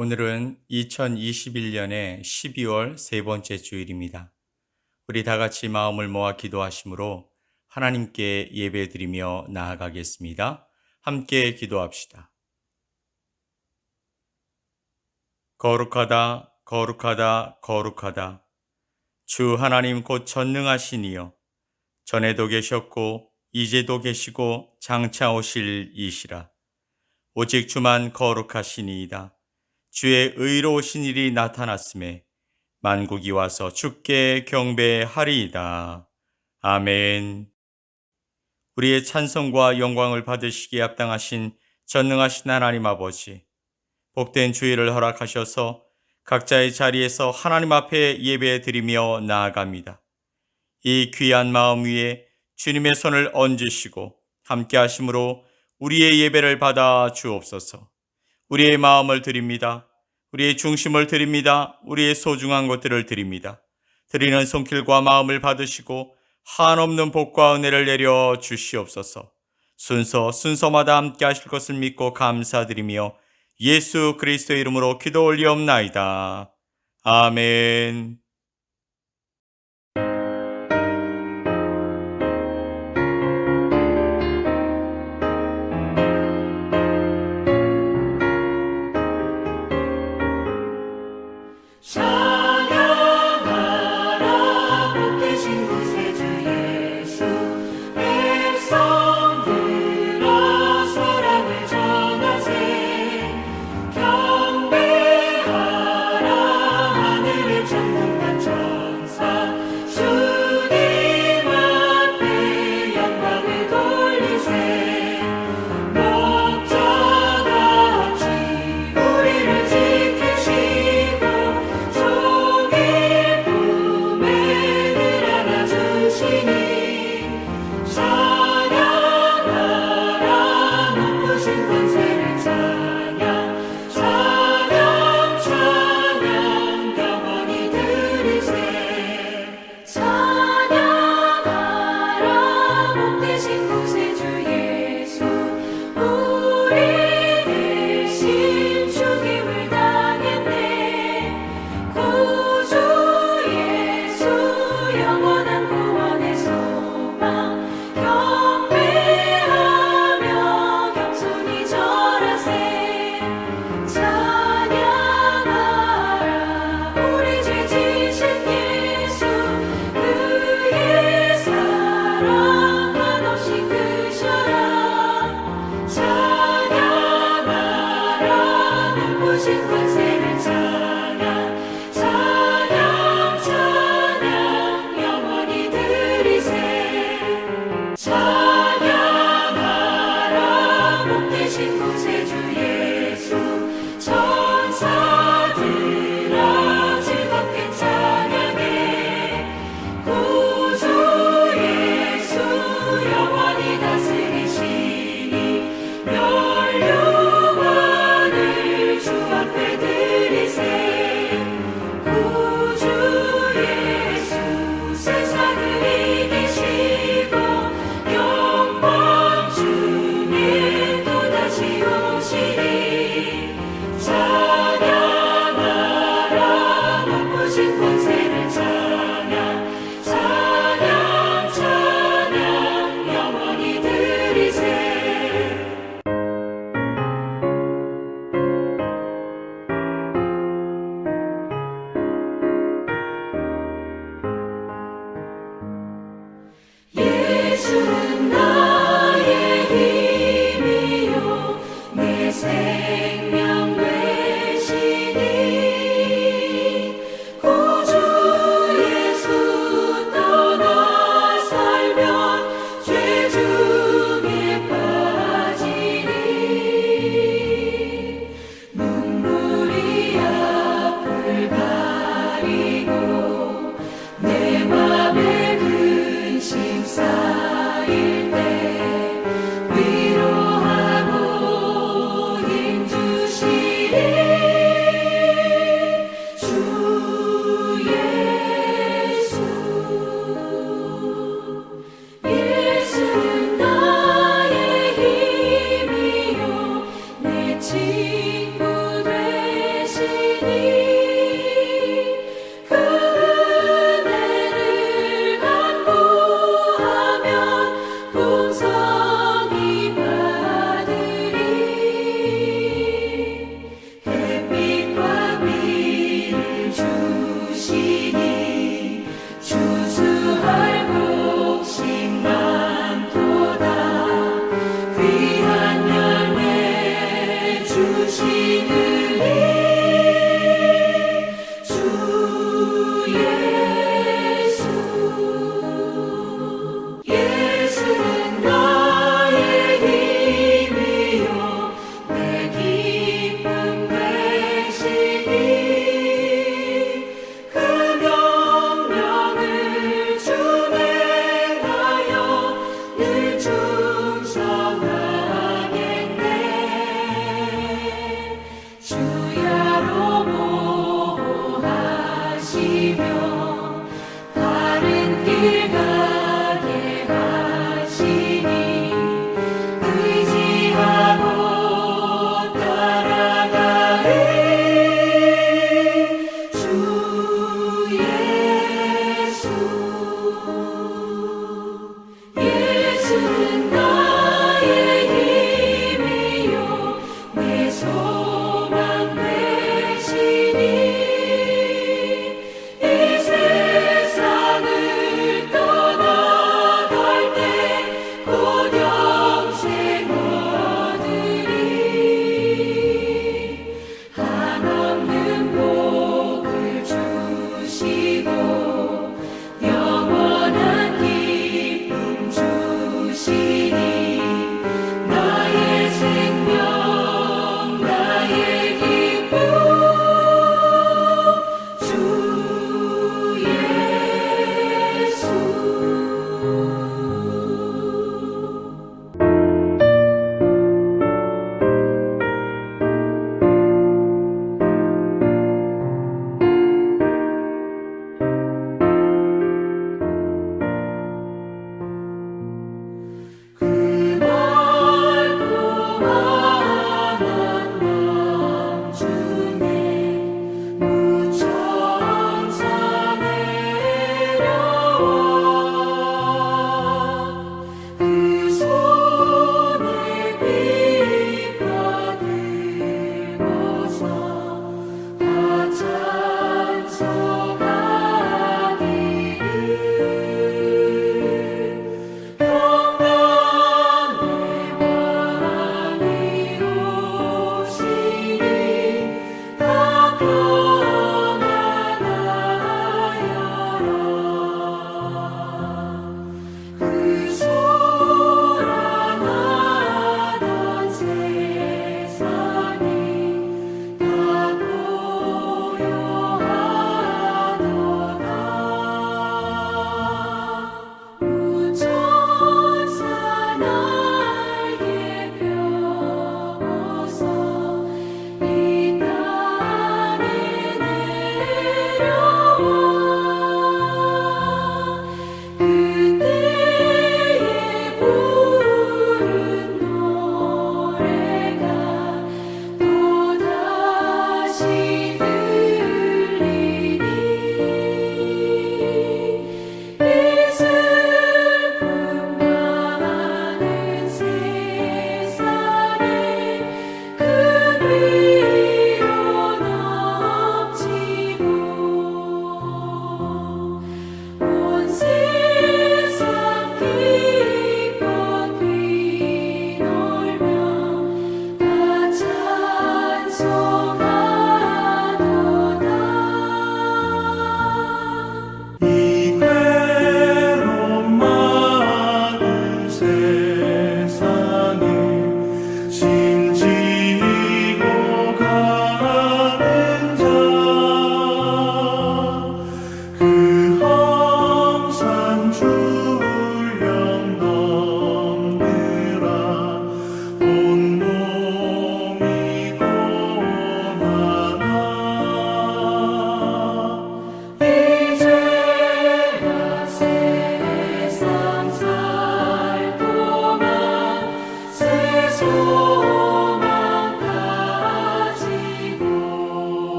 오늘은 2021년의 12월 세 번째 주일입니다. 우리 다 같이 마음을 모아 기도하심으로 하나님께 예배드리며 나아가겠습니다. 함께 기도합시다. 거룩하다, 거룩하다, 거룩하다. 주 하나님 곧 전능하시니요. 전에도 계셨고 이제도 계시고 장차 오실 이시라. 오직 주만 거룩하시니이다. 주의 의로우신 일이 나타났음에 만국이 와서 주께 경배하리이다. 아멘. 우리의 찬송과 영광을 받으시기에 합당하신 전능하신 하나님 아버지, 복된 주일을 허락하셔서 각자의 자리에서 하나님 앞에 예배 드리며 나아갑니다. 이 귀한 마음 위에 주님의 손을 얹으시고 함께 하심으로 우리의 예배를 받아 주옵소서. 우리의 마음을 드립니다. 우리의 중심을 드립니다. 우리의 소중한 것들을 드립니다. 드리는 손길과 마음을 받으시고 한없는 복과 은혜를 내려 주시옵소서. 순서마다 함께 하실 것을 믿고 감사드리며 예수 그리스도의 이름으로 기도 올리옵나이다. 아멘. 찬양하라 복되신 구세주 예수 백성들아 사랑을 전하세 경배하라 하늘의 천군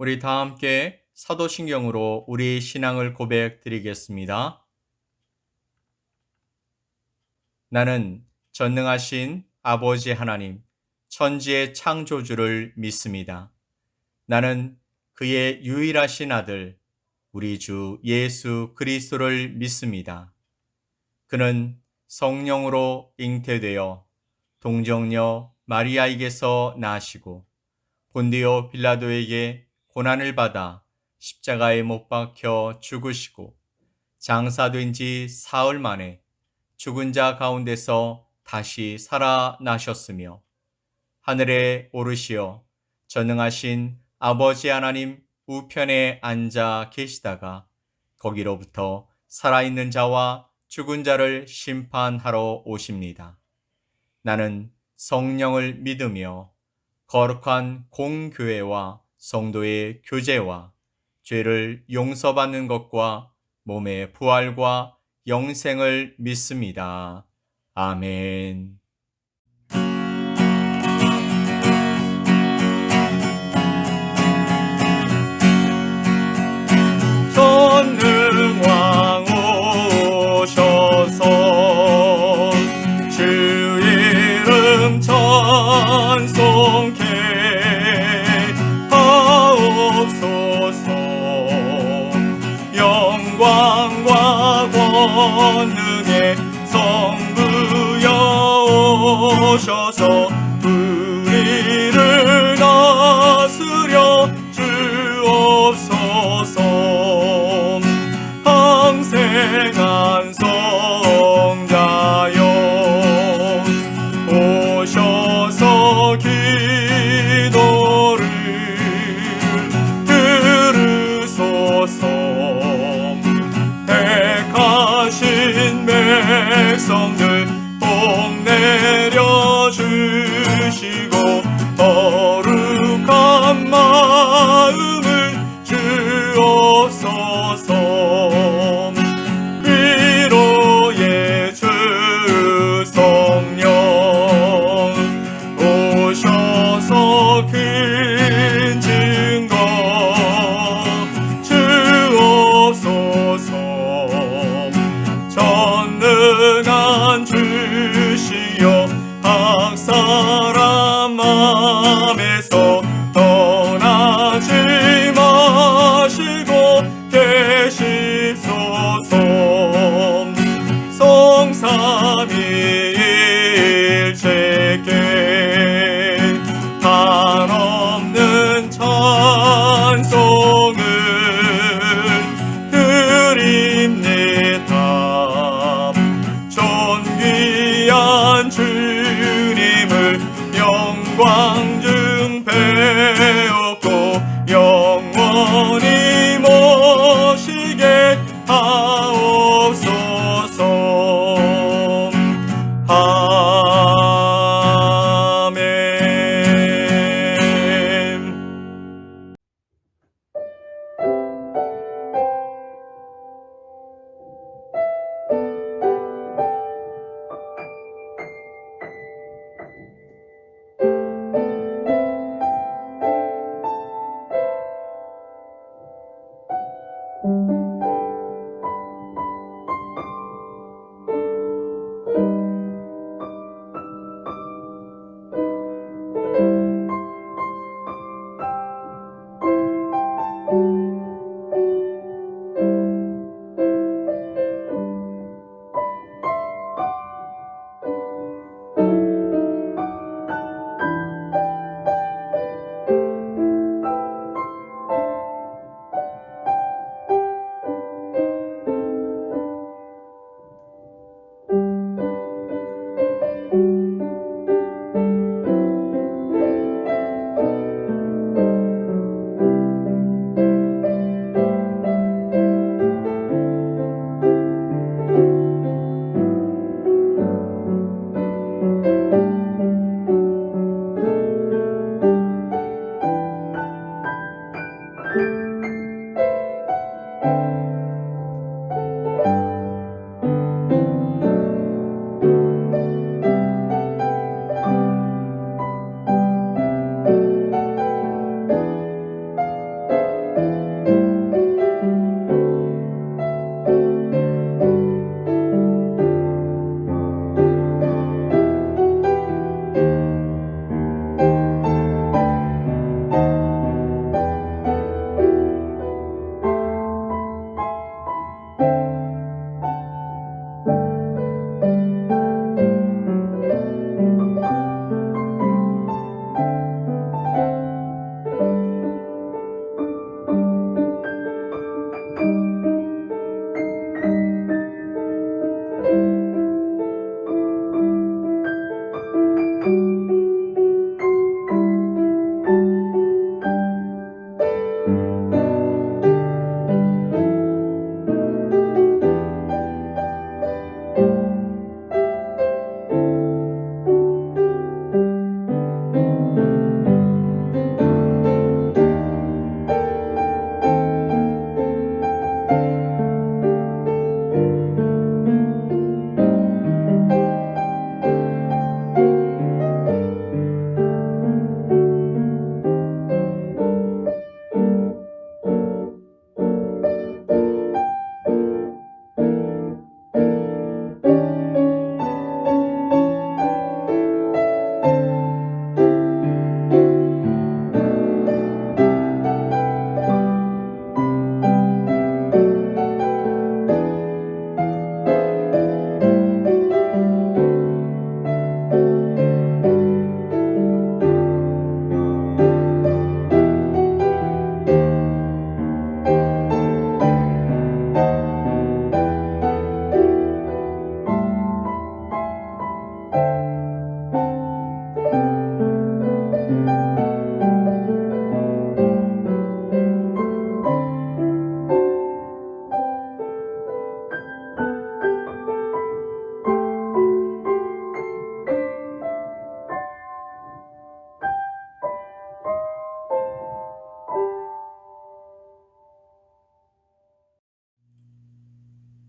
우리 다 함께 사도신경으로 우리 신앙을 고백드리겠습니다. 나는 전능하신 아버지 하나님, 천지의 창조주를 믿습니다. 나는 그의 유일하신 아들, 우리 주 예수 그리스도를 믿습니다. 그는 성령으로 잉태되어 동정녀 마리아에게서 나시고 본디오 빌라도에게 고난을 받아 십자가에 못 박혀 죽으시고 장사된 지 사흘 만에 죽은 자 가운데서 다시 살아나셨으며 하늘에 오르시어 전능하신 아버지 하나님 우편에 앉아 계시다가 거기로부터 살아있는 자와 죽은 자를 심판하러 오십니다. 나는 성령을 믿으며 거룩한 공교회와 성도의 교제와 죄를 용서받는 것과 몸의 부활과 영생을 믿습니다. 아멘. 전능왕 오셔서 주 이름 찬송케 하옵소서. 영광과 권능의 성부여 오셔서 우리를 다스려 주옵소서. 항생한 성자여 오셔서 기도를 들으소서. 택하신 백성들 복 내려주시고 거룩한 마음을 주옵소서. 위로의 주 성령 오셔서 큰 증거 주옵소서. 전능한 주시여 각 사람 맘에서 떠나지 마시고 계십소서. 성삼위일체께 한없는 찬송을 드립니다. 존귀한 주님을 영광 중 배웠고 영원히 모시게 하옵소서. 아멘.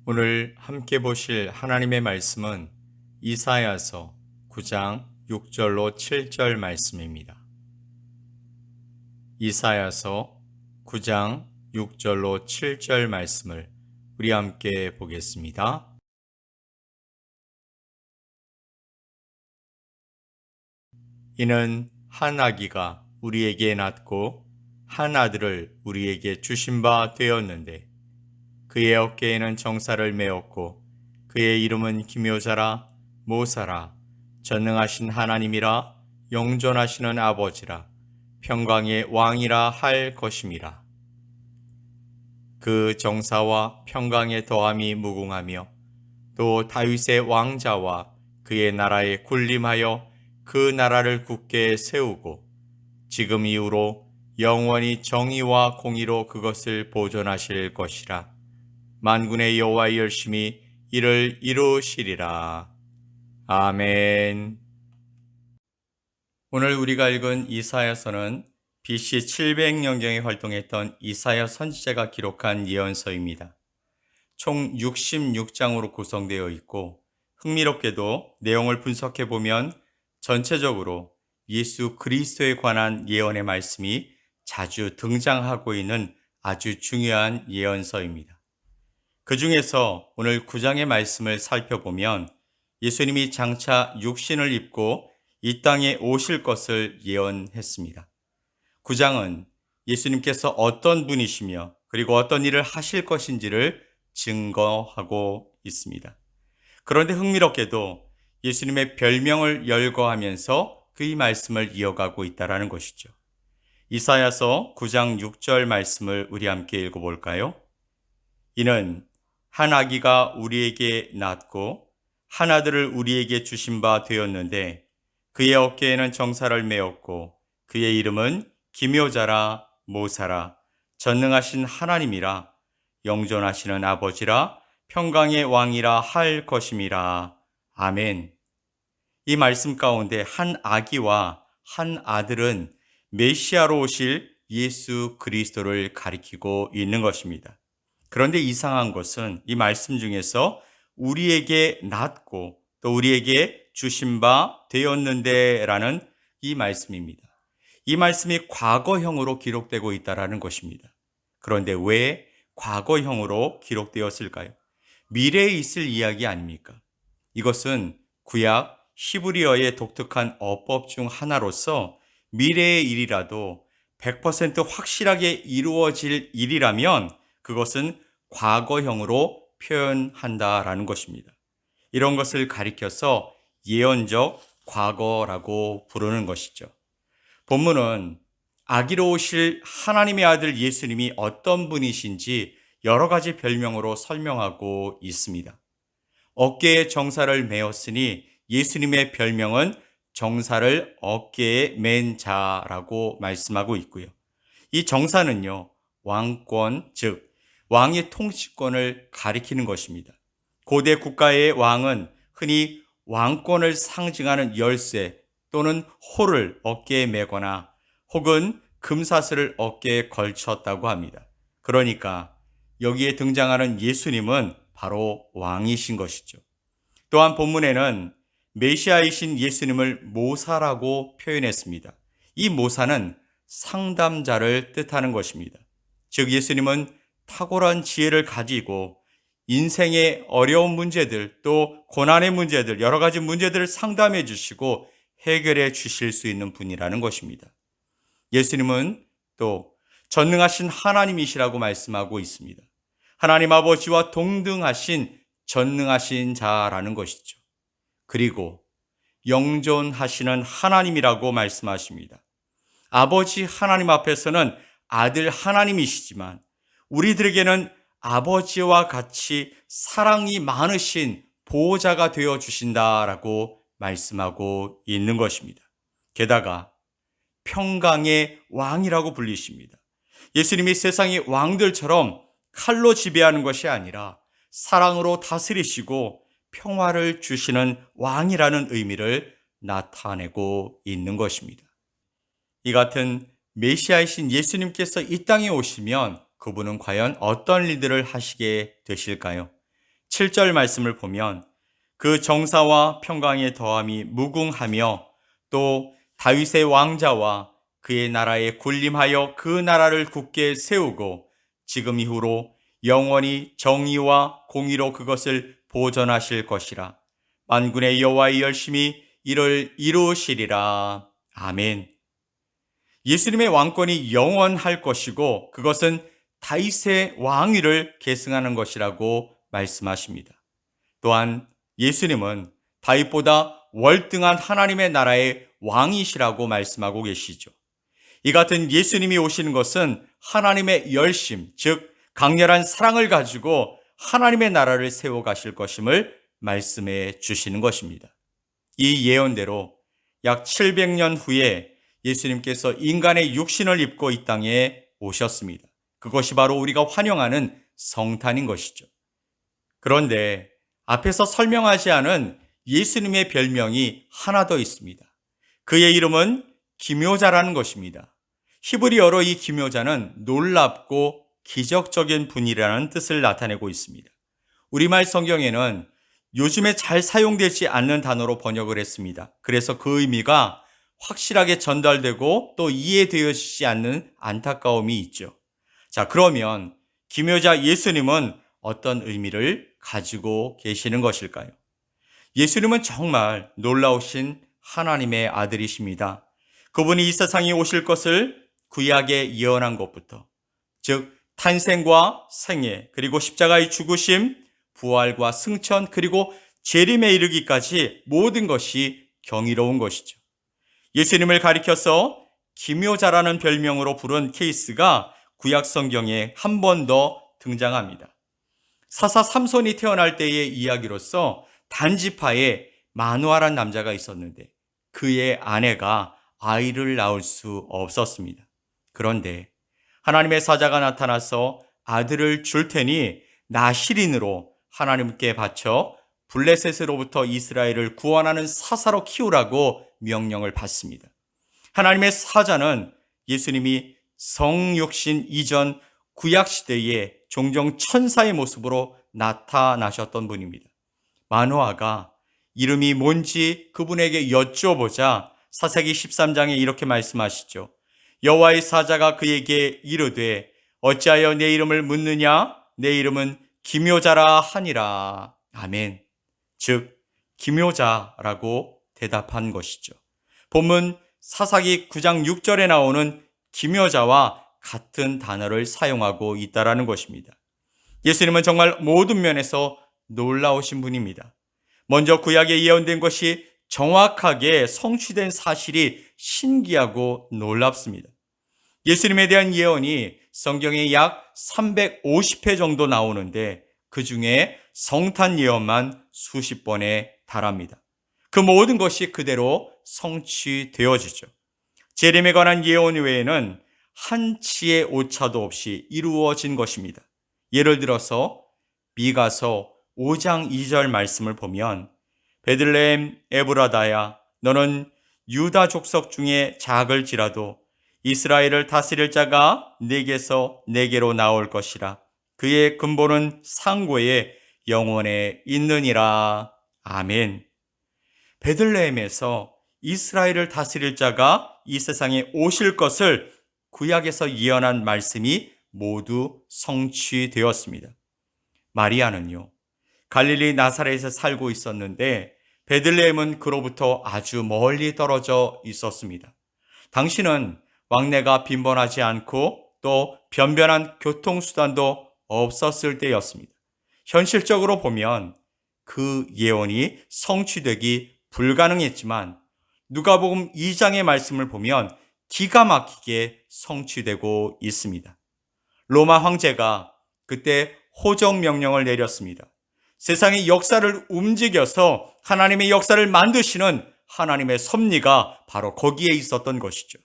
오늘 함께 보실 하나님의 말씀은 이사야서 9장 6절로 7절 말씀입니다. 이사야서 9장 6절로 7절 말씀을 우리 함께 보겠습니다. 이는 한 아기가 우리에게 낳고 한 아들을 우리에게 주신 바 되었는데 그의 어깨에는 정사를 메었고 그의 이름은 기묘자라 모사라 전능하신 하나님이라 영존하시는 아버지라 평강의 왕이라 할 것임이라. 그 정사와 평강의 더함이 무궁하며 또 다윗의 왕자와 그의 나라에 군림하여 그 나라를 굳게 세우고 지금 이후로 영원히 정의와 공의로 그것을 보존하실 것이라. 만군의 여호와의 열심히 이를 이루시리라. 아멘. 오늘 우리가 읽은 이사야서는 BC 700년경에 활동했던 이사야 선지자가 기록한 예언서입니다. 총 66장으로 구성되어 있고 흥미롭게도 내용을 분석해 보면 전체적으로 예수 그리스도에 관한 예언의 말씀이 자주 등장하고 있는 아주 중요한 예언서입니다. 그 중에서 오늘 9장의 말씀을 살펴보면 예수님이 장차 육신을 입고 이 땅에 오실 것을 예언했습니다. 9장은 예수님께서 어떤 분이시며 그리고 어떤 일을 하실 것인지를 증거하고 있습니다. 그런데 흥미롭게도 예수님의 별명을 열거하면서 그의 말씀을 이어가고 있다는 것이죠. 이사야서 9장 6절 말씀을 우리 함께 읽어볼까요? 이는 한 아기가 우리에게 낳고 한 아들을 우리에게 주신 바 되었는데 그의 어깨에는 정사를 메었고 그의 이름은 기묘자라 모사라 전능하신 하나님이라 영존하시는 아버지라 평강의 왕이라 할 것임이라. 아멘. 이 말씀 가운데 한 아기와 한 아들은 메시아로 오실 예수 그리스도를 가리키고 있는 것입니다. 그런데 이상한 것은 이 말씀 중에서 우리에게 낳고 또 우리에게 주신 바 되었는데 라는 이 말씀입니다. 이 말씀이 과거형으로 기록되고 있다는 것입니다. 그런데 왜 과거형으로 기록되었을까요? 미래에 있을 이야기 아닙니까? 이것은 구약 히브리어의 독특한 어법 중 하나로서 미래의 일이라도 100% 확실하게 이루어질 일이라면 그것은 과거형으로 표현한다라는 것입니다. 이런 것을 가리켜서 예언적 과거라고 부르는 것이죠. 본문은 아기로 오실 하나님의 아들 예수님이 어떤 분이신지 여러 가지 별명으로 설명하고 있습니다. 어깨에 정사를 메었으니 예수님의 별명은 정사를 어깨에 맨 자라고 말씀하고 있고요. 이 정사는요, 왕권, 즉 왕의 통치권을 가리키는 것입니다. 고대 국가의 왕은 흔히 왕권을 상징하는 열쇠 또는 호를 어깨에 메거나 혹은 금사슬을 어깨에 걸쳤다고 합니다. 그러니까 여기에 등장하는 예수님은 바로 왕이신 것이죠. 또한 본문에는 메시아이신 예수님을 모사라고 표현했습니다. 이 모사는 상담자를 뜻하는 것입니다. 즉 예수님은 탁월한 지혜를 가지고 인생의 어려운 문제들 또 고난의 문제들 여러 가지 문제들을 상담해 주시고 해결해 주실 수 있는 분이라는 것입니다. 예수님은 또 전능하신 하나님이시라고 말씀하고 있습니다. 하나님 아버지와 동등하신 전능하신 자라는 것이죠. 그리고 영존하시는 하나님이라고 말씀하십니다. 아버지 하나님 앞에서는 아들 하나님이시지만 우리들에게는 아버지와 같이 사랑이 많으신 보호자가 되어 주신다라고 말씀하고 있는 것입니다. 게다가 평강의 왕이라고 불리십니다. 예수님이 세상의 왕들처럼 칼로 지배하는 것이 아니라 사랑으로 다스리시고 평화를 주시는 왕이라는 의미를 나타내고 있는 것입니다. 이 같은 메시아이신 예수님께서 이 땅에 오시면 그분은 과연 어떤 일들을 하시게 되실까요? 7절 말씀을 보면 그 정사와 평강의 더함이 무궁하며 또 다윗의 왕자와 그의 나라에 군림하여 그 나라를 굳게 세우고 지금 이후로 영원히 정의와 공의로 그것을 보존하실 것이라. 만군의 여호와의 열심히 이를 이루시리라. 아멘. 예수님의 왕권이 영원할 것이고 그것은 다윗의 왕위를 계승하는 것이라고 말씀하십니다. 또한 예수님은 다윗보다 월등한 하나님의 나라의 왕이시라고 말씀하고 계시죠. 이 같은 예수님이 오시는 것은 하나님의 열심, 즉 강렬한 사랑을 가지고 하나님의 나라를 세워 가실 것임을 말씀해 주시는 것입니다. 이 예언대로 약 700년 후에 예수님께서 인간의 육신을 입고 이 땅에 오셨습니다. 그것이 바로 우리가 환영하는 성탄인 것이죠. 그런데 앞에서 설명하지 않은 예수님의 별명이 하나 더 있습니다. 그의 이름은 기묘자라는 것입니다. 히브리어로 이 기묘자는 놀랍고 기적적인 분이라는 뜻을 나타내고 있습니다. 우리말 성경에는 요즘에 잘 사용되지 않는 단어로 번역을 했습니다. 그래서 그 의미가 확실하게 전달되고 또 이해되어지지 않는 안타까움이 있죠. 자, 그러면 기묘자 예수님은 어떤 의미를 가지고 계시는 것일까요? 예수님은 정말 놀라우신 하나님의 아들이십니다. 그분이 이 세상에 오실 것을 구약에 예언한 것부터, 즉 탄생과 생애, 그리고 십자가의 죽으심, 부활과 승천, 그리고 재림에 이르기까지 모든 것이 경이로운 것이죠. 예수님을 가리켜서 기묘자라는 별명으로 부른 케이스가 구약 성경에 한 번 더 등장합니다. 사사 삼손이 태어날 때의 이야기로서 단지파에 마누아란 남자가 있었는데 그의 아내가 아이를 낳을 수 없었습니다. 그런데 하나님의 사자가 나타나서 아들을 줄 테니 나실인으로 하나님께 바쳐 블레셋으로부터 이스라엘을 구원하는 사사로 키우라고 명령을 받습니다. 하나님의 사자는 예수님이 성육신 이전 구약시대에 종종 천사의 모습으로 나타나셨던 분입니다. 마노아가 이름이 뭔지 그분에게 여쭤보자 사사기 13장에 이렇게 말씀하시죠. 여호와의 사자가 그에게 이르되 어찌하여 내 이름을 묻느냐? 내 이름은 기묘자라 하니라. 아멘. 즉 기묘자라고 대답한 것이죠. 본문 사사기 9장 6절에 나오는 기묘자와 같은 단어를 사용하고 있다라는 것입니다. 예수님은 정말 모든 면에서 놀라우신 분입니다. 먼저 구약에 예언된 것이 정확하게 성취된 사실이 신기하고 놀랍습니다. 예수님에 대한 예언이 성경에 약 350회 정도 나오는데 그 중에 성탄 예언만 수십 번에 달합니다. 그 모든 것이 그대로 성취되어지죠. 재림에 관한 예언 외에는 한치의 오차도 없이 이루어진 것입니다. 예를 들어서 미가서 5장 2절 말씀을 보면 베들레헴 에브라다야 너는 유다 족속 중에 작을지라도 이스라엘을 다스릴 자가 네게서 네게로 나올 것이라. 그의 근본은 상고에 영원에 있느니라. 아멘. 베들레헴에서 이스라엘을 다스릴 자가 이 세상에 오실 것을 구약에서 예언한 말씀이 모두 성취되었습니다. 마리아는요, 갈릴리 나사렛에 살고 있었는데 베들레헴은 그로부터 아주 멀리 떨어져 있었습니다. 당시는 왕래가 빈번하지 않고 또 변변한 교통수단도 없었을 때였습니다. 현실적으로 보면 그 예언이 성취되기 불가능했지만 누가복음 2장의 말씀을 보면 기가 막히게 성취되고 있습니다. 로마 황제가 그때 호정 명령을 내렸습니다. 세상의 역사를 움직여서 하나님의 역사를 만드시는 하나님의 섭리가 바로 거기에 있었던 것이죠.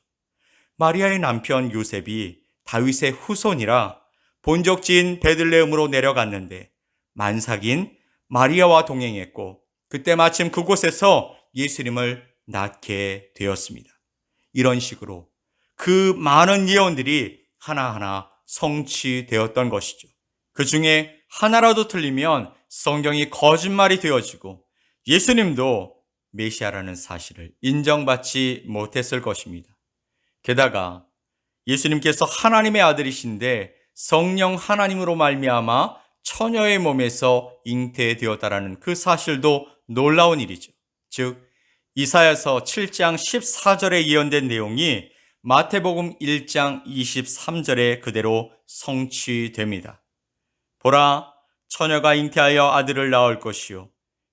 마리아의 남편 요셉이 다윗의 후손이라 본적지인 베들레헴으로 내려갔는데 만삭인 마리아와 동행했고 그때 마침 그곳에서 예수님을 낳게 되었습니다. 이런 식으로 그 많은 예언들이 하나하나 성취되었던 것이죠. 그 중에 하나라도 틀리면 성경이 거짓말이 되어지고 예수님도 메시아라는 사실을 인정받지 못했을 것입니다. 게다가 예수님께서 하나님의 아들이신데 성령 하나님으로 말미암아 처녀의 몸에서 잉태되었다라는 그 사실도 놀라운 일이죠. 즉 이사야서 7장 14절에 예언된 내용이 마태복음 1장 23절에 그대로 성취됩니다. 보라, 처녀가 잉태하여 아들을 낳을 것이요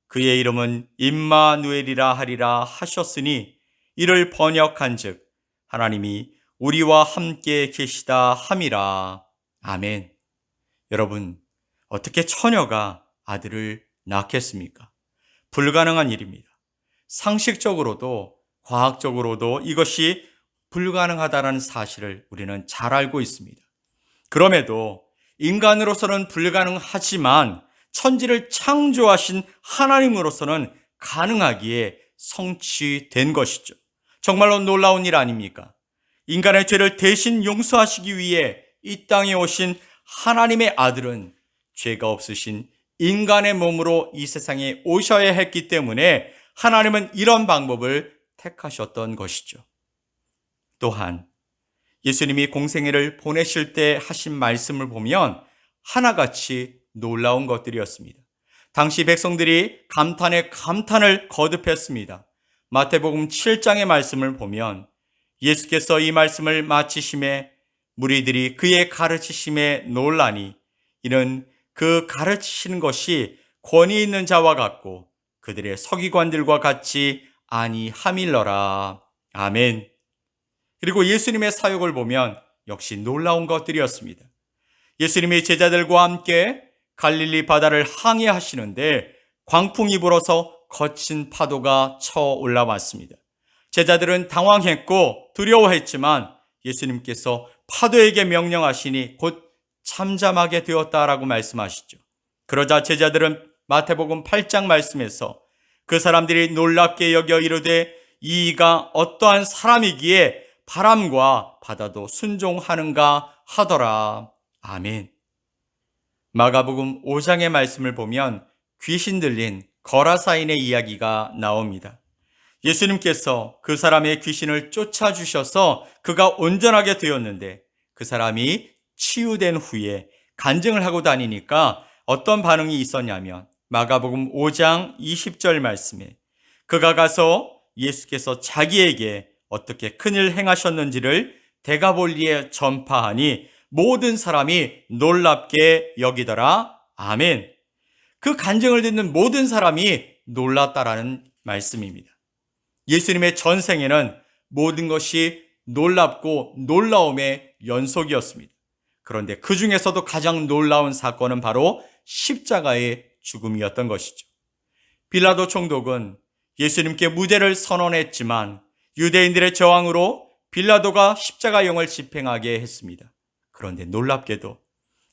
그의 이름은 임마누엘이라 하리라 하셨으니 이를 번역한즉 하나님이 우리와 함께 계시다 함이라. 아멘. 여러분, 어떻게 처녀가 아들을 낳겠습니까? 불가능한 일입니다. 상식적으로도 과학적으로도 이것이 불가능하다는 사실을 우리는 잘 알고 있습니다. 그럼에도 인간으로서는 불가능하지만 천지를 창조하신 하나님으로서는 가능하기에 성취된 것이죠. 정말로 놀라운 일 아닙니까? 인간의 죄를 대신 용서하시기 위해 이 땅에 오신 하나님의 아들은 죄가 없으신 인간의 몸으로 이 세상에 오셔야 했기 때문에 하나님은 이런 방법을 택하셨던 것이죠. 또한 예수님이 공생애를 보내실 때 하신 말씀을 보면 하나같이 놀라운 것들이었습니다. 당시 백성들이 감탄에 감탄을 거듭했습니다. 마태복음 7장의 말씀을 보면 예수께서 이 말씀을 마치심에 무리들이 그의 가르치심에 놀라니 이는 그 가르치시는 것이 권위 있는 자와 같고 그들의 서기관들과 같이 아니함일러라. 아멘. 그리고 예수님의 사역을 보면 역시 놀라운 것들이었습니다. 예수님이 제자들과 함께 갈릴리 바다를 항해하시는데 광풍이 불어서 거친 파도가 쳐 올라왔습니다. 제자들은 당황했고 두려워했지만 예수님께서 파도에게 명령하시니 곧 잠잠하게 되었다라고 말씀하시죠. 그러자 제자들은 마태복음 8장 말씀에서 그 사람들이 놀랍게 여겨 이르되 이가 어떠한 사람이기에 바람과 바다도 순종하는가 하더라. 아멘. 마가복음 5장의 말씀을 보면 귀신 들린 거라사인의 이야기가 나옵니다. 예수님께서 그 사람의 귀신을 쫓아주셔서 그가 온전하게 되었는데 그 사람이 치유된 후에 간증을 하고 다니니까 어떤 반응이 있었냐면 마가복음 5장 20절 말씀에 그가 가서 예수께서 자기에게 어떻게 큰일 행하셨는지를 데가볼리에 전파하니 모든 사람이 놀랍게 여기더라. 아멘. 그 간증을 듣는 모든 사람이 놀랐다라는 말씀입니다. 예수님의 전생에는 모든 것이 놀랍고 놀라움의 연속이었습니다. 그런데 그 중에서도 가장 놀라운 사건은 바로 십자가의 죽음이었던 것이죠. 빌라도 총독은 예수님께 무죄를 선언했지만 유대인들의 저항으로 빌라도가 십자가형을 집행하게 했습니다. 그런데 놀랍게도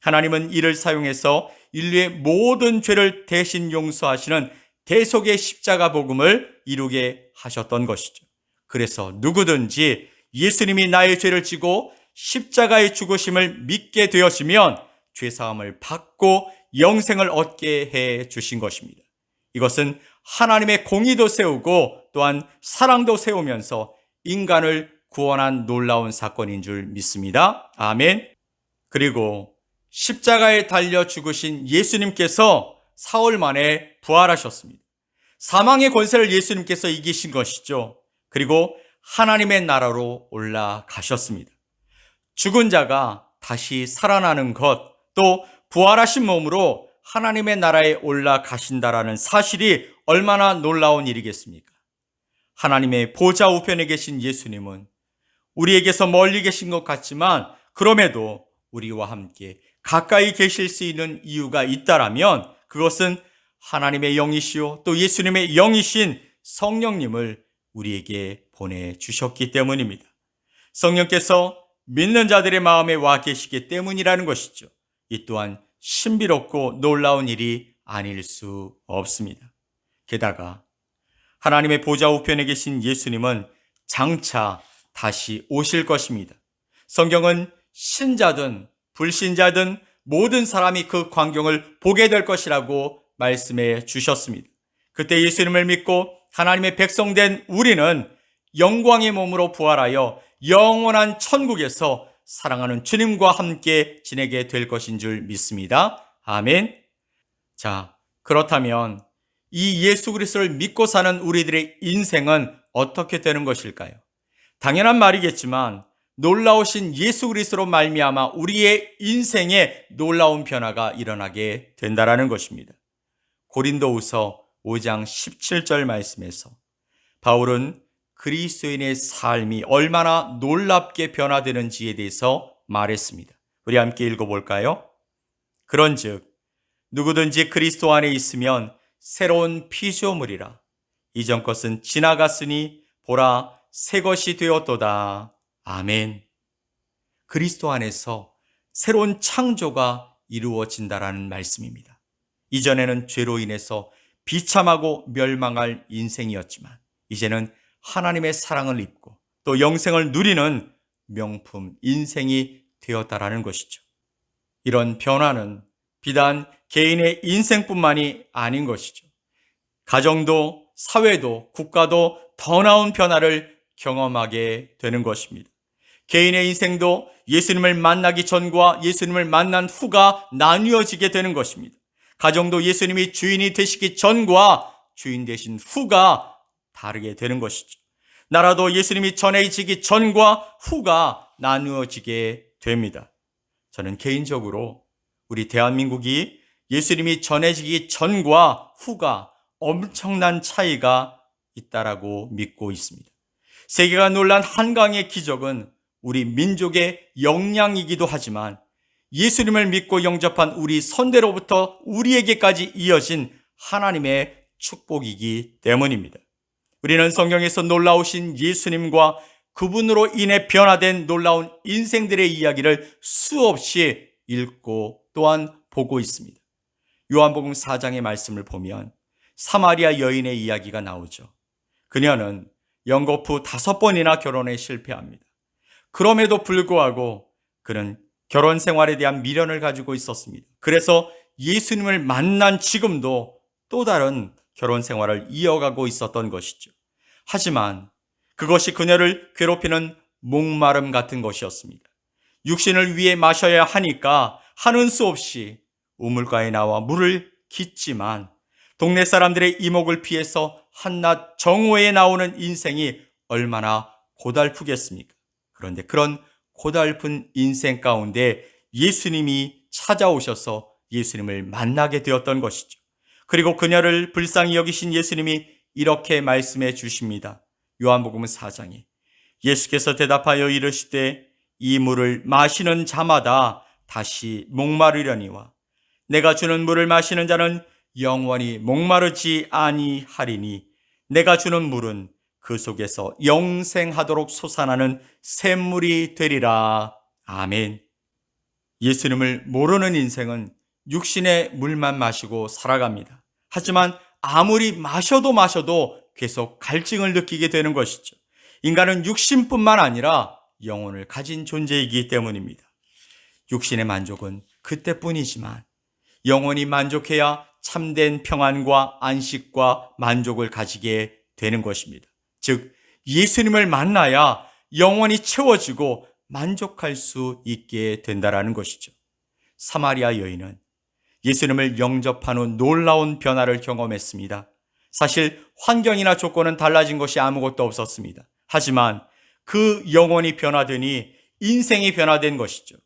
하나님은 이를 사용해서 인류의 모든 죄를 대신 용서하시는 대속의 십자가 복음을 이루게 하셨던 것이죠. 그래서 누구든지 예수님이 나의 죄를 지고 십자가의 죽으심을 믿게 되었으면 죄사함을 받고 영생을 얻게 해 주신 것입니다. 이것은 하나님의 공의도 세우고 또한 사랑도 세우면서 인간을 구원한 놀라운 사건인 줄 믿습니다. 아멘. 그리고 십자가에 달려 죽으신 예수님께서 사흘 만에 부활하셨습니다. 사망의 권세를 예수님께서 이기신 것이죠. 그리고 하나님의 나라로 올라가셨습니다. 죽은 자가 다시 살아나는 것, 또 부활하신 몸으로 하나님의 나라에 올라가신다라는 사실이 얼마나 놀라운 일이겠습니까? 하나님의 보좌 우편에 계신 예수님은 우리에게서 멀리 계신 것 같지만 그럼에도 우리와 함께 가까이 계실 수 있는 이유가 있다라면 그것은 하나님의 영이시요 또 예수님의 영이신 성령님을 우리에게 보내주셨기 때문입니다. 성령께서 믿는 자들의 마음에 와 계시기 때문이라는 것이죠. 이 또한 신비롭고 놀라운 일이 아닐 수 없습니다. 게다가 하나님의 보좌 우편에 계신 예수님은 장차 다시 오실 것입니다. 성경은 신자든 불신자든 모든 사람이 그 광경을 보게 될 것이라고 말씀해 주셨습니다. 그때 예수님을 믿고 하나님의 백성된 우리는 영광의 몸으로 부활하여 영원한 천국에서 사랑하는 주님과 함께 지내게 될 것인 줄 믿습니다. 아멘. 자, 그렇다면 이 예수 그리스도를 믿고 사는 우리들의 인생은 어떻게 되는 것일까요? 당연한 말이겠지만 놀라우신 예수 그리스도로 말미암아 우리의 인생에 놀라운 변화가 일어나게 된다라는 것입니다. 고린도후서 5장 17절 말씀에서 바울은 그리스도인의 삶이 얼마나 놀랍게 변화되는지에 대해서 말했습니다. 우리 함께 읽어볼까요? 그런즉 누구든지 그리스도 안에 있으면 새로운 피조물이라. 이전 것은 지나갔으니 보라 새 것이 되었도다. 아멘. 그리스도 안에서 새로운 창조가 이루어진다라는 말씀입니다. 이전에는 죄로 인해서 비참하고 멸망할 인생이었지만 이제는 하나님의 사랑을 입고 또 영생을 누리는 명품 인생이 되었다라는 것이죠. 이런 변화는 비단 개인의 인생뿐만이 아닌 것이죠. 가정도 사회도 국가도 더 나은 변화를 경험하게 되는 것입니다. 개인의 인생도 예수님을 만나기 전과 예수님을 만난 후가 나뉘어지게 되는 것입니다. 가정도 예수님이 주인이 되시기 전과 주인 되신 후가 다르게 되는 것이죠. 나라도 예수님이 전해지기 전과 후가 나누어지게 됩니다. 저는 개인적으로 우리 대한민국이 예수님이 전해지기 전과 후가 엄청난 차이가 있다라고 믿고 있습니다. 세계가 놀란 한강의 기적은 우리 민족의 역량이기도 하지만 예수님을 믿고 영접한 우리 선대로부터 우리에게까지 이어진 하나님의 축복이기 때문입니다. 우리는 성경에서 놀라우신 예수님과 그분으로 인해 변화된 놀라운 인생들의 이야기를 수없이 읽고 또한 보고 있습니다. 요한복음 4장의 말씀을 보면 사마리아 여인의 이야기가 나오죠. 그녀는 연거푸 5번이나 결혼에 실패합니다. 그럼에도 불구하고 그는 결혼 생활에 대한 미련을 가지고 있었습니다. 그래서 예수님을 만난 지금도 또 다른 결혼 생활을 이어가고 있었던 것이죠. 하지만 그것이 그녀를 괴롭히는 목마름 같은 것이었습니다. 육신을 위해 마셔야 하니까 하는 수 없이 우물가에 나와 물을 깃지만 동네 사람들의 이목을 피해서 한낮 정오에 나오는 인생이 얼마나 고달프겠습니까? 그런데 그런 고달픈 인생 가운데 예수님이 찾아오셔서 예수님을 만나게 되었던 것이죠. 그리고 그녀를 불쌍히 여기신 예수님이 이렇게 말씀해 주십니다. 요한복음 4장에 예수께서 대답하여 이르시되 이 물을 마시는 자마다 다시 목마르려니와 내가 주는 물을 마시는 자는 영원히 목마르지 아니하리니 내가 주는 물은 그 속에서 영생하도록 솟아나는 샘물이 되리라. 아멘. 예수님을 모르는 인생은 육신의 물만 마시고 살아갑니다. 하지만 아무리 마셔도 계속 갈증을 느끼게 되는 것이죠. 인간은 육신뿐만 아니라 영혼을 가진 존재이기 때문입니다. 육신의 만족은 그때뿐이지만 영혼이 만족해야 참된 평안과 안식과 만족을 가지게 되는 것입니다. 즉 예수님을 만나야 영혼이 채워지고 만족할 수 있게 된다는 것이죠. 사마리아 여인은 예수님을 영접한 후 놀라운 변화를 경험했습니다. 사실 환경이나 조건은 달라진 것이 아무것도 없었습니다. 하지만 그 영혼이 변화되니 인생이 변화된 것이죠.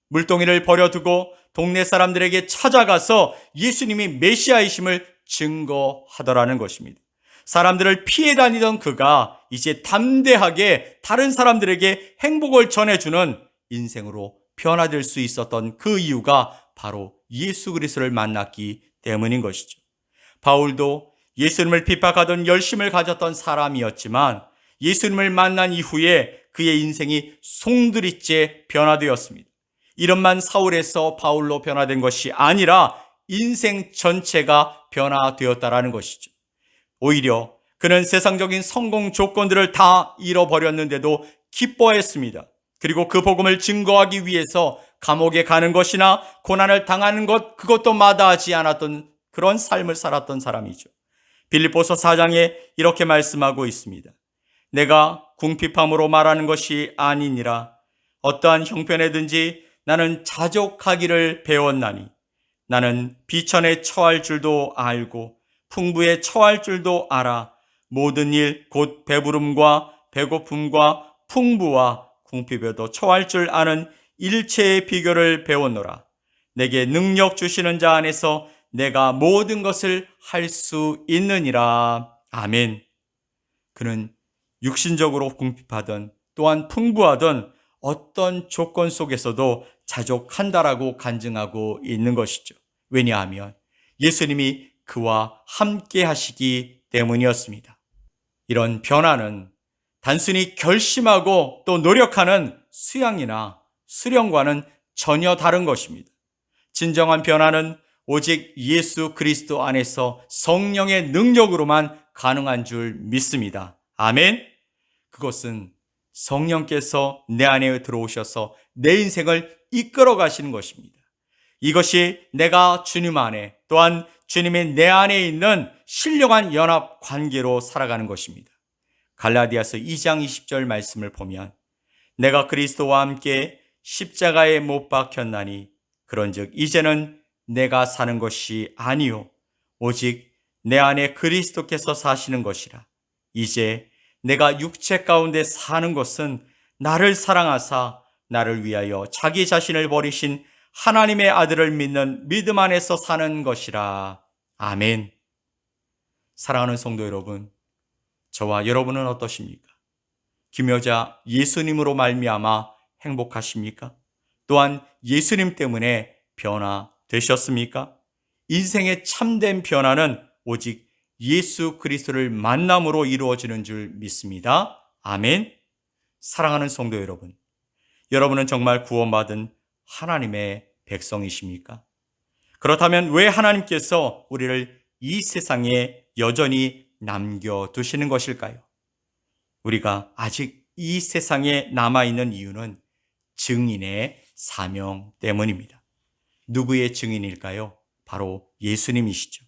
물동이를 버려두고 동네 사람들에게 찾아가서 예수님이 메시아이심을 증거하더라는 것입니다. 사람들을 피해 다니던 그가 이제 담대하게 다른 사람들에게 행복을 전해주는 인생으로 변화될 수 있었던 그 이유가 바로 예수 그리스도를 만났기 때문인 것이죠. 바울도 예수님을 핍박하던 열심을 가졌던 사람이었지만 예수님을 만난 이후에 그의 인생이 송두리째 변화되었습니다. 이름만 사울에서 바울로 변화된 것이 아니라 인생 전체가 변화되었다라는 것이죠. 오히려 그는 세상적인 성공 조건들을 다 잃어버렸는데도 기뻐했습니다. 그리고 그 복음을 증거하기 위해서 감옥에 가는 것이나 고난을 당하는 것, 그것도 마다하지 않았던 그런 삶을 살았던 사람이죠. 빌립보서 4장에 이렇게 말씀하고 있습니다. 내가 궁핍함으로 말하는 것이 아니니라. 어떠한 형편에든지 나는 자족하기를 배웠나니 나는 비천에 처할 줄도 알고 풍부에 처할 줄도 알아. 모든 일 곧 배부름과 배고픔과 풍부와 궁핍에도 처할 줄 아는 일체의 비결을 배웠노라. 내게 능력 주시는 자 안에서 내가 모든 것을 할 수 있느니라. 아멘. 그는 육신적으로 궁핍하던 또한 풍부하던 어떤 조건 속에서도 자족한다라고 간증하고 있는 것이죠. 왜냐하면 예수님이 그와 함께 하시기 때문이었습니다. 이런 변화는 단순히 결심하고 또 노력하는 수양이나 수련과는 전혀 다른 것입니다. 진정한 변화는 오직 예수 그리스도 안에서 성령의 능력으로만 가능한 줄 믿습니다. 아멘. 그것은 성령께서 내 안에 들어오셔서 내 인생을 이끌어 가시는 것입니다. 이것이 내가 주님 안에 또한 주님의 내 안에 있는 신령한 연합 관계로 살아가는 것입니다. 갈라디아서 2장 20절 말씀을 보면 내가 그리스도와 함께 십자가에 못 박혔나니 그런즉 이제는 내가 사는 것이 아니요 오직 내 안에 그리스도께서 사시는 것이라. 이제 내가 육체 가운데 사는 것은 나를 사랑하사 나를 위하여 자기 자신을 버리신 하나님의 아들을 믿는 믿음 안에서 사는 것이라. 아멘. 사랑하는 성도 여러분, 저와 여러분은 어떠십니까? 김여자 예수님으로 말미암아 행복하십니까? 또한 예수님 때문에 변화되셨습니까? 인생의 참된 변화는 오직 예수 그리스도를 만남으로 이루어지는 줄 믿습니다. 아멘. 사랑하는 성도 여러분, 여러분은 정말 구원받은 하나님의 백성이십니까? 그렇다면 왜 하나님께서 우리를 이 세상에 여전히 남겨두시는 것일까요? 우리가 아직 이 세상에 남아있는 이유는 증인의 사명 때문입니다. 누구의 증인일까요? 바로 예수님이시죠.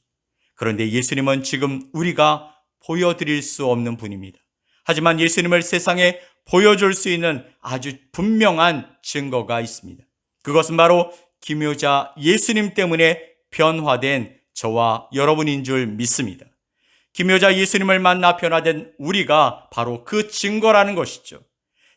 그런데 예수님은 지금 우리가 보여드릴 수 없는 분입니다. 하지만 예수님을 세상에 보여줄 수 있는 아주 분명한 증거가 있습니다. 그것은 바로 김효자 예수님 때문에 변화된 저와 여러분인 줄 믿습니다. 김효자 예수님을 만나 변화된 우리가 바로 그 증거라는 것이죠.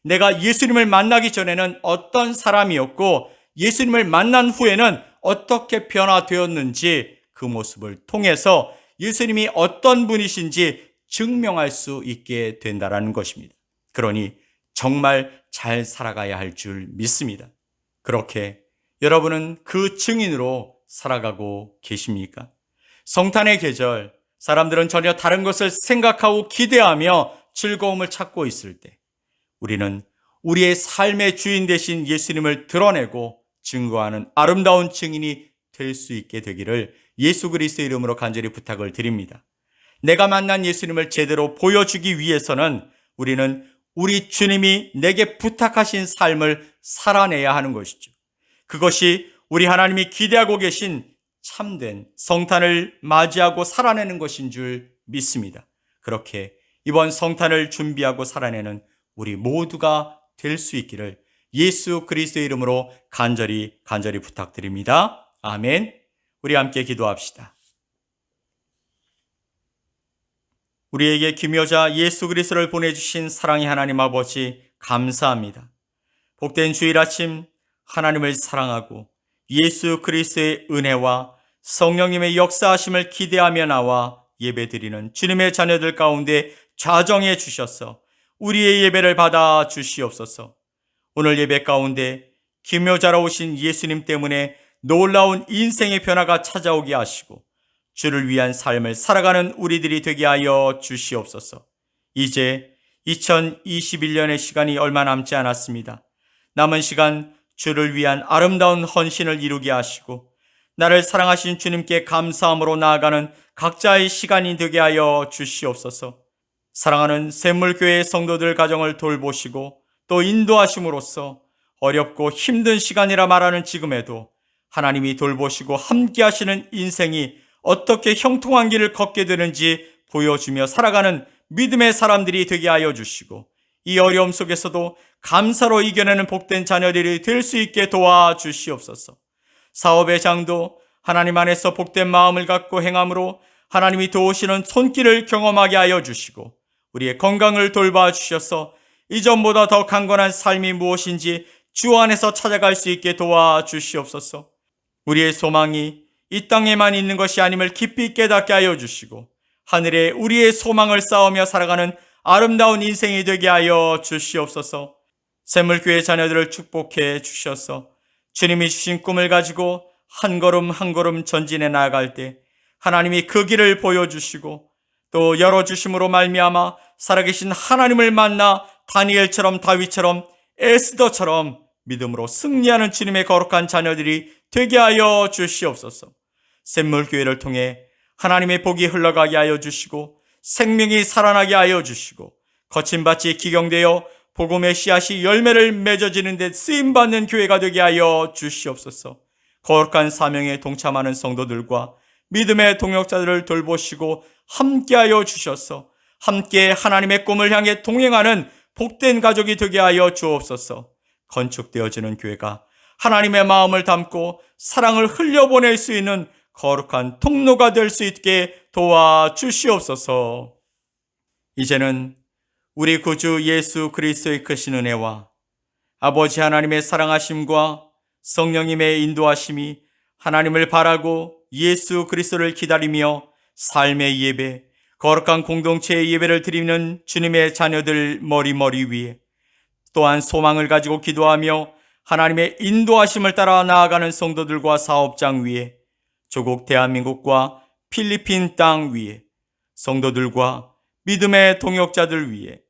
내가 예수님을 만나기 전에는 어떤 사람이었고 예수님을 만난 후에는 어떻게 변화되었는지 그 모습을 통해서 예수님이 어떤 분이신지 증명할 수 있게 된다는 것입니다. 그러니 정말 잘 살아가야 할 줄 믿습니다. 그렇게 여러분은 그 증인으로 살아가고 계십니까? 성탄의 계절, 사람들은 전혀 다른 것을 생각하고 기대하며 즐거움을 찾고 있을 때 우리는 우리의 삶의 주인 되신 예수님을 드러내고 증거하는 아름다운 증인이 될 수 있게 되기를 예수 그리스도의 이름으로 간절히 부탁을 드립니다. 내가 만난 예수님을 제대로 보여주기 위해서는 우리는 우리 주님이 내게 부탁하신 삶을 살아내야 하는 것이죠. 그것이 우리 하나님이 기대하고 계신 참된 성탄을 맞이하고 살아내는 것인 줄 믿습니다. 그렇게 이번 성탄을 준비하고 살아내는 우리 모두가 될 수 있기를 예수 그리스도의 이름으로 간절히 부탁드립니다. 아멘. 우리 함께 기도합시다. 우리에게 김여자 예수 그리스도를 보내주신 사랑의 하나님 아버지 감사합니다. 복된 주일 아침 하나님을 사랑하고 예수 그리스도의 은혜와 성령님의 역사하심을 기대하며 나와 예배드리는 주님의 자녀들 가운데 좌정해 주셔서 우리의 예배를 받아 주시옵소서. 오늘 예배 가운데 김여자로 오신 예수님 때문에 놀라운 인생의 변화가 찾아오게 하시고 주를 위한 삶을 살아가는 우리들이 되게 하여 주시옵소서. 이제 2021년의 시간이 얼마 남지 않았습니다. 남은 시간 주를 위한 아름다운 헌신을 이루게 하시고 나를 사랑하신 주님께 감사함으로 나아가는 각자의 시간이 되게 하여 주시옵소서. 사랑하는 샘물교회 성도들 가정을 돌보시고 또 인도하심으로써 어렵고 힘든 시간이라 말하는 지금에도 하나님이 돌보시고 함께 하시는 인생이 어떻게 형통한 길을 걷게 되는지 보여주며 살아가는 믿음의 사람들이 되게 하여 주시고, 이 어려움 속에서도 감사로 이겨내는 복된 자녀들이 될 수 있게 도와주시옵소서. 사업의 장도 하나님 안에서 복된 마음을 갖고 행함으로 하나님이 도우시는 손길을 경험하게 하여 주시고, 우리의 건강을 돌봐 주셔서 이전보다 더 강건한 삶이 무엇인지 주 안에서 찾아갈 수 있게 도와주시옵소서. 우리의 소망이 이 땅에만 있는 것이 아님을 깊이 깨닫게 하여 주시고, 하늘에 우리의 소망을 쌓으며 살아가는 아름다운 인생이 되게 하여 주시옵소서. 샘물교회 자녀들을 축복해 주셔서 주님이 주신 꿈을 가지고 한 걸음 한 걸음 전진해 나아갈 때 하나님이 그 길을 보여주시고, 또 열어주심으로 말미암아 살아계신 하나님을 만나 다니엘처럼, 다윗처럼, 에스더처럼 믿음으로 승리하는 주님의 거룩한 자녀들이 되게 하여 주시옵소서. 샘물교회를 통해 하나님의 복이 흘러가게 하여 주시고, 생명이 살아나게 하여 주시고, 거친 밭이 기경되어 복음의 씨앗이 열매를 맺어지는 데 쓰임받는 교회가 되게 하여 주시옵소서. 거룩한 사명에 동참하는 성도들과 믿음의 동역자들을 돌보시고 함께하여 주셔서 함께 하나님의 꿈을 향해 동행하는 복된 가족이 되게 하여 주옵소서. 건축되어지는 교회가 하나님의 마음을 담고 사랑을 흘려보낼 수 있는 거룩한 통로가 될 수 있게 도와주시옵소서. 이제는 우리 구주 예수 그리스도의 크신 은혜와 아버지 하나님의 사랑하심과 성령님의 인도하심이 하나님을 바라고 예수 그리스도를 기다리며 삶의 예배, 거룩한 공동체의 예배를 드리는 주님의 자녀들 머리 위에, 또한 소망을 가지고 기도하며 하나님의 인도하심을 따라 나아가는 성도들과 사업장 위에, 조국 대한민국과 필리핀 땅 위에, 성도들과 믿음의 동역자들 위에,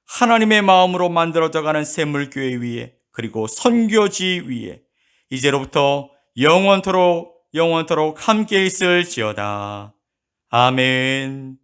하나님의 마음으로 만들어져가는 샘물교회 위에, 그리고 선교지 위에 이제로부터 영원토록 함께 있을지어다. 아멘.